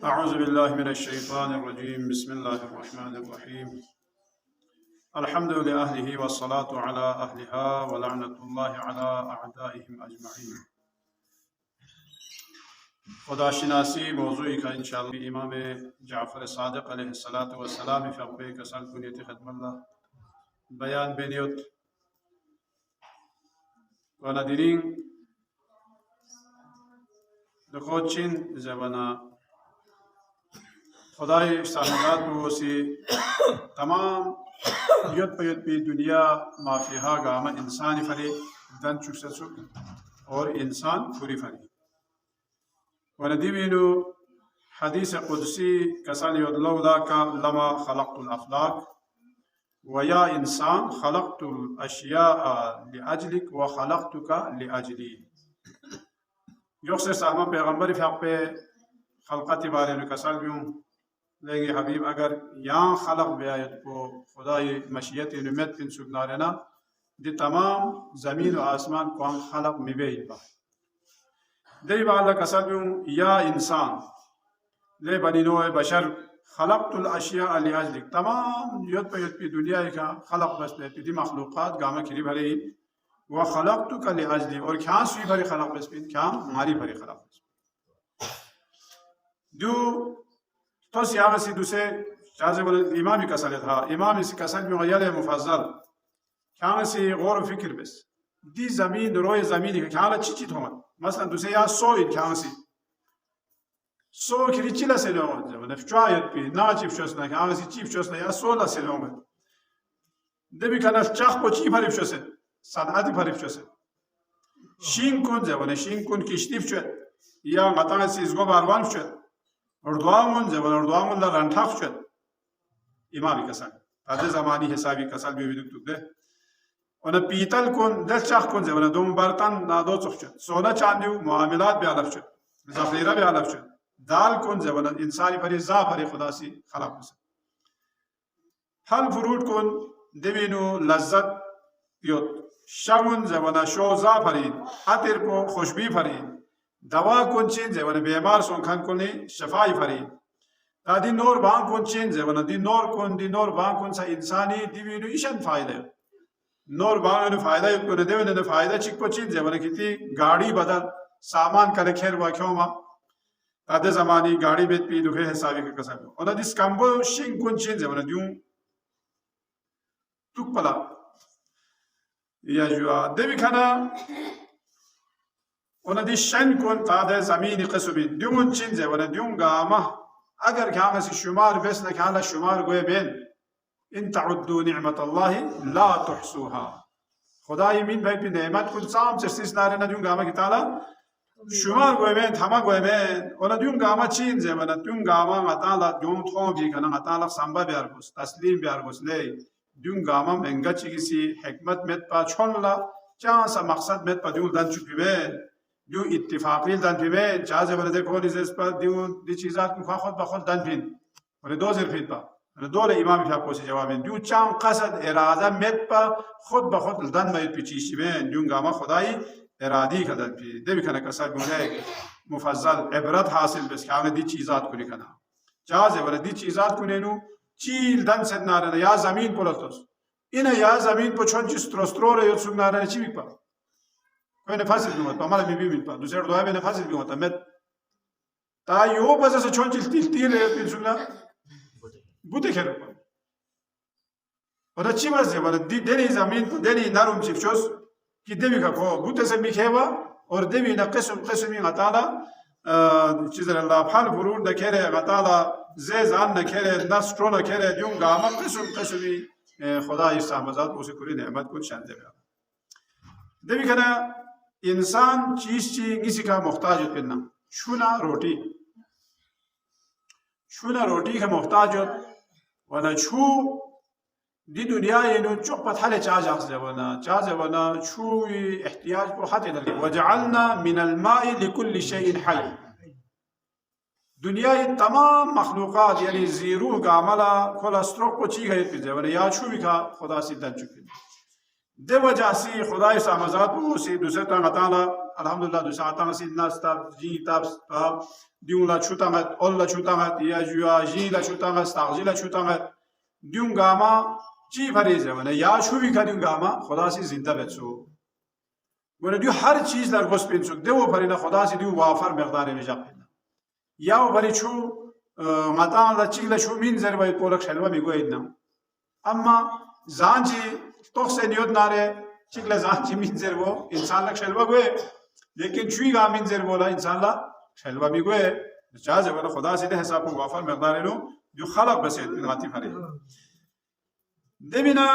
أعوذ بالله من الشيطان الرجيم بسم الله الرحمن الرحيم الحمد لأهله والصلاة على أهلها ولعنة الله على أعدائهم أجمعين. خداشناسی موضوعی کا انشاءاللہ امام جعفر صادق علیہ الصلاة والسلام فقه کسال کنیت خدم الله بیان بینیوت و ندیرین دخوچین زبانا خدای سامدات بوسی تمام یوت پی دنیا مافیها گام انسانی فری دن چکسسو اور انسان پوری فری وندیوینو حدیث قدسی کسال یود لولاک لما خلقت الافلاک ويا انسان خلقت الاشیاء لأجلك وخلقتك لأجلی. یوکسر صاحب پیغمبر فیق پہ خلقتی بارے میں کسال بیوں لیکن حبیب اگر یہاں خلق بیایت کو خدای مشیت نمت پن سکنارنا دی تمام زمین و آسمان کو ہم خلق مبید با دی با اللہ کسبیوں یا انسان لے بنی نوع بشر خلقت الاشیاء لأجلک تمام یود پہ دنیا کا خلق بس پہ دی مخلوقات گاما کری بھرے و خلقتک لأجلی اور کھان سوی بھری خلق بس پہ کھان ہماری بھری خلق بس دو تو سیاق سی دوسرے جازب الامامی کسل تھا امام سی کسل میں غیر مفضل کھانا سی غور و فکر بس دی زمین روی زمینی کھانا چی تھوما مثلا دوسرے یا سو کھانا سی سو کری چلا سے لوگ جب نفچایت پی نا چیف شوسنا کھانا سی چیف شوسنا یا سو لا سے لوگ دبی کنا چاخ پو چی بھری شوسے صنعتی بھری شوسے شین کون جب شین کون کشتیف شوت یا مطلع سی زگو باروان شوت اردوامون زبان اردوامون در رنتاخ شد امامی کسان هذا زمانی حسابی کسان بیویدک تو ده اون پیتل کن دل چاخ کن زبان دوم برتن نادو چخ شد سونا چاندیو معاملات بی علف شد ذخیره بی علف شد دال کن زبان انسانی پری زا پری خدا سی خلاق بسن حل فرود کن دوینو لذت بیود شمون زبان شوزا پری عطر کو خوشبی پری دوا کن چین زبان بیمار سون کن کنی شفای فری تا دی نور بان کن چین زبان دی نور بان کن سا انسانی دیوینو ایشن فائدہ نور بان فائدہ کنه دیوینو فائدہ چک کو چین زبان کتی گاڑی بدل سامان کرے خیر واکیو ما تا دی زمانی گاڑی بیت پی دکھے حسابی کا کسا اونا دیس کمبو شین کن چین زبان دیون تک پلا یا جوا دیوی کھانا اونا دی شن کن تا ده زمین قصبی دیون چین زه ونا دیون گامه اگر که همسی شمار بس نکالا شمار گوه بین ان تعدو نعمت الله لا تحصوها خدای من بای پی نعمت کن سام چرسیس ناره دیون گامه کی تالا شمار گوه بین تمام گوه بین اونا دیون گامه چین زه ونا دیون گامه مطالا دیون تخون بی کنه مطالا سنبا بیارگوس تسلیم بیارگوس لی دیون گامه منگا چیگیسی حکمت مت پا چون لا چانسا مقصد مت پا دیون دن چکی بین جو اتفاقی دن پیمه جازه ولده کلی زیست پا دی چیزات که خود بخود دن پین ولی دو زیر پید پا دول امامی فیاب کوسی جوابین دیو چان قصد اراده مد پا خود بخود دن باید پی چیشی بین دیون گاما خدایی ارادی که دن پی دی بکنه کسا گونه مفضل عبرت حاصل بس که آنه دی چیزات کنی کنه جازه ولده دی چیزات کنی نو چیل دن سد نارنه یا زمین پولتوس اینه یا زمین پو چون چی ستروسترور یود سوگ نارنه چی بی پا کوئی نفاذ بھی ہوتا ہمارا بھی مل پا دوسرے دعا میں نفاذ بھی ہوتا میں تا یو بس سے چون چلتی ہے پھر سننا بوتے کھیر پا اور اچھی بات ہے والا دینی زمین کو دینی نرم چیف چوس کہ دیوی کا کو بوتے سے بھی کھیوا اور دیوی نہ قسمی غتالا چیز اللہ پھال فرور نہ کھیرے غتالا زیزان نہ کھیرے نسترو نہ کھیرے دیوں گا ہم قسمی خدا اس سامزات اسے کری نعمت کو شان دے دیوی کنا انسان چیز کسی کا محتاج ہوتا ہے چھونا روٹی کا محتاج ہوتا ونا چھو دی دنیا اینو چوک پت حال چاہ ونا چھو احتیاج کو حتی دلگی وجعلنا من الماء لكل شيء حل دنیا تمام مخلوقات یعنی زیروح کا عملہ کولستروک کو چی گئی پیزے ونا یا چھو بھی کا خدا سی دن چکی دے وجہ سی خدای سامزات کو سی دوسرے تعالی alhamdulillah du saatang sin nas tab ji tab diung la chutangat ol la chutangat ya jua ji la chutangat starji la chutangat diung gama ji phare zamane ya shubi kadung gama khuda se zinda betsu wala du har cheez dar gos pensu dewo pharina khuda se du wafar miqdar me jaqna ya bari chu mata la chigla shu min zerba polak shalwa mi goidna amma zanji toxse niod nare chigla zanji min zerbo insan la shalwa goe lekin chui ga min zerbo la insan la shalwa mi goe jaze wala khuda se de hisab ko wafar miqdar lo du khalaq basit ngati phare demina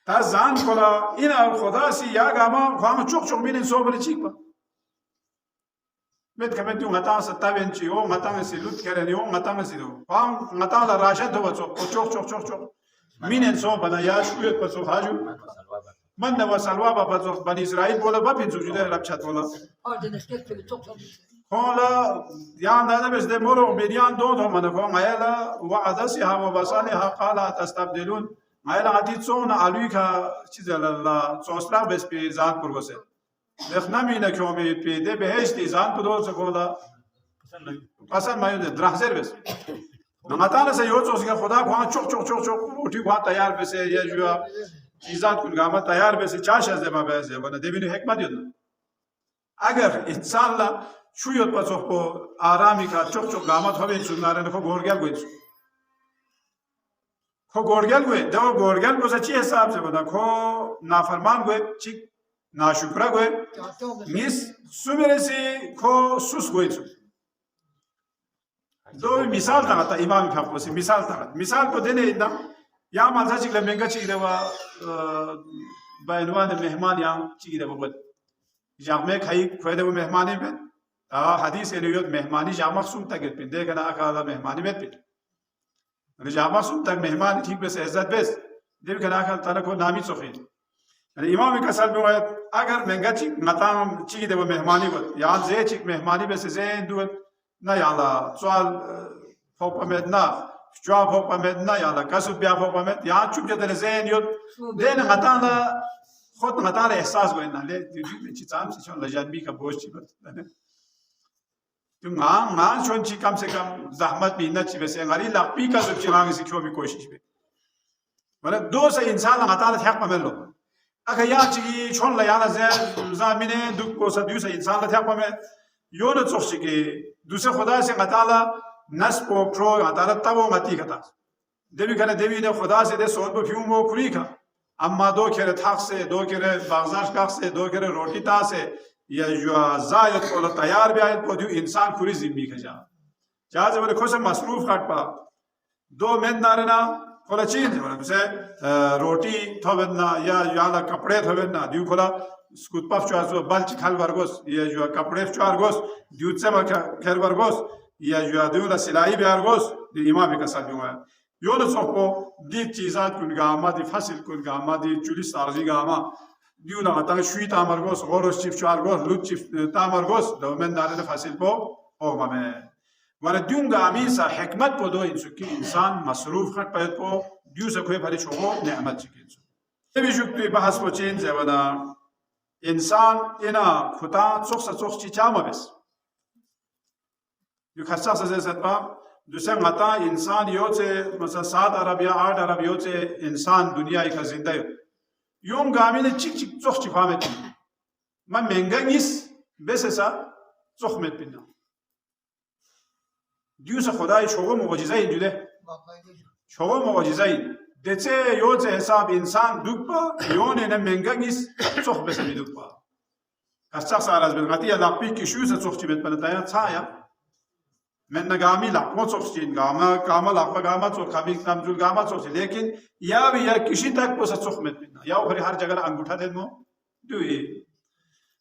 ta zan kola ina khuda se ya gama kham chok chok min sobre chikba met kamet du ngata sa taben chi o ngata se lut kere ni o ngata se do pam ngata la rasha do chok chok chok chok minen so bana ya shuyet pa so haju man da wasalwa ba pa so bani israil bola ba pin jude lab chat bola kola ya da bes de moro berian do do man ko ngayala wa adasiha wa basaliha qala tastabdilun ngayala atit so na aluika chizala la sosla bes pe zat purgose نخنمی نکومید پیده بهشت ایزان پدول سکولا پسند مایون درخزر بس نماتان سے یوت سوسکا خدا کوان چوک چوک چوک چوک اٹھی کوان تیار بسه یا جوا ایزان کن گاما تیار بسه چاش از ما بسه ونا دبینو حکمت یود اگر انسان لا شو یود پسو کو آرامی کا چوک چوک گاما تھوبین سنارن کو گورگل گوین کو گورگل گوین دو گورگل کو چی حساب سے ونا کو نافرمان گوین چی ناشکرا گوی میس سومرسی کو سوس گوی چو دو مثال تا امام فقوسی مثال کو دینے ایدنا یا مالسا چکل منگا چک دوا بینوان مہمان یا چک دوا بود جامعه کھائی کھوئے دوا مہمانی بید حدیث ایلیوت مہمانی جامع سوم تک پین دیکھنا اکالا مہمانی بید پین جامع سوم تک مہمانی ٹھیک بس عزت بس دیکھنا اکالا تانا کو نامی چوخین امام کسل بگوید اگر منگا چیک مطام چیک دو مهمانی بود یا زی چیک مهمانی بس زین دو نه یالا سوال فوق پمید نه جواب فوق پمید نه یالا کسب بیا فوق پمید یا چوب جدن زین یود دین مطام لا خود مطام لا احساس گوید نه لی چی تام سی چون لجنبی کا بوش چی بود تو مان چون چی کم سے کم زحمت بھی نہ چی بس انگاری لقبی کا سب چیرانگ سی کیوں بھی کوشش بھی ولی دو سے انسان مطام لا حق پمید لو اگر یا چیزی چون لیانا زمینه دو کوسا دوسه انسان لا تیاب پامه یون چوخشی که دوسه خدا سے مطالع نسب و کرو مطالع تابو متی کتا دیوی کنه دیوی نه خدا سے ده سود بفیوم و کلی کا اما دو کره تاخ سے دو کره بغزاش کاخ سے دو کره روٹی تا سے یا جو زایت کولا تیار بیایت کو دیو انسان کلی زمین کجا جاز ولی خوش مصروف کٹ پا دو من نارنا کولا چیز ولی بسه روٹی تھوبنا یا یالا کپڑے تھوبنا دیو کولا سکوت پاف چوازو بالچ کھال ورگوس یا جو کپڑے چوارگوس دیو چما کھر ورگوس یا جو دیو لا سلائی بیارگوس دی امام کا ساتھ ہے یول سوکو دی چیزات کن گاما دی فصل کن گاما دی چولی سارزی گاما دیو لا تا شوی تا مرگوس غورس چیف چوارگوس لوت چیف تا مرگوس دو من دارن فصل پو او مامه ولی دیون گامی سا حکمت پو دو انسو کی انسان مصروف خط پید پو دیو سا کوئی پھری چوکو نعمت چکی انسو تبی شکتوی بحث پو چین زیونا انسان اینا خطا چوخ چی چاما بس یو خرسا سا زیست با دوسرے غطا انسان یو چے مثلا 7 عرب یا 8 عرب یو چے انسان دنیا ایک زندہ یوم گامی نے چک چک چوخ چی فامت من منگا نیس بس سا چوخ مت پینا دیوس خدای شوق معجزه این جوده شوق معجزه این دچه یوز حساب انسان دوپا یون نه منگنگیس چخ بسمی دوپا کسچ سال از بنگاتی یا لاپی کشوز چخ چی بت پنتایا چایا من نگامی لاپو چخ چین گاما لاپا گاما چخ کبھی نمجول گاما چخ لیکن یا بھی یا کسی تک پوسا چخ مت پینا یا اوپر ہر جگہ انگوٹھا دے مو دوی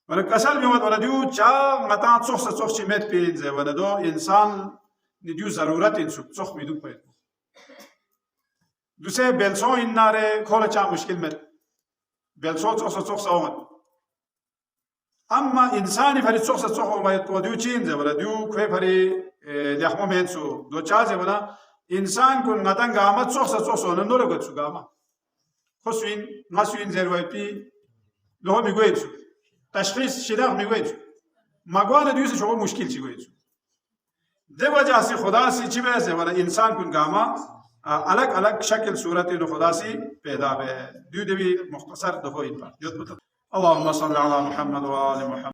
ولی کسل بیومد ولی دیو چا متا چخ چی مت پین زه ولی دو انسان ندیو ضرورت انسو چخ میدو پاید دوسرے بیلسو این نارے کھولا چا مشکل میں بیلسو چخ ساومد اما انسانی پھری چخ اومد تو دیو چین زه ولی دیو کوئی پھری لیخمو مینسو دو چا زه ولی انسان کن نتن گاما چخ سونن نورو گد سو گاما خسوین نسوین زیروی پی لوه میگوید سو تشخیص شداغ میگوید مگوان دیوز شو مشکل چی گوید ده وجہ سے خدا سی چی ویسے ولا انسان کن گاما الگ الگ شکل صورت دو خدا سی پیدا بے دیو دیوی مختصر دفعی پر اللهم صل على محمد وآل محمد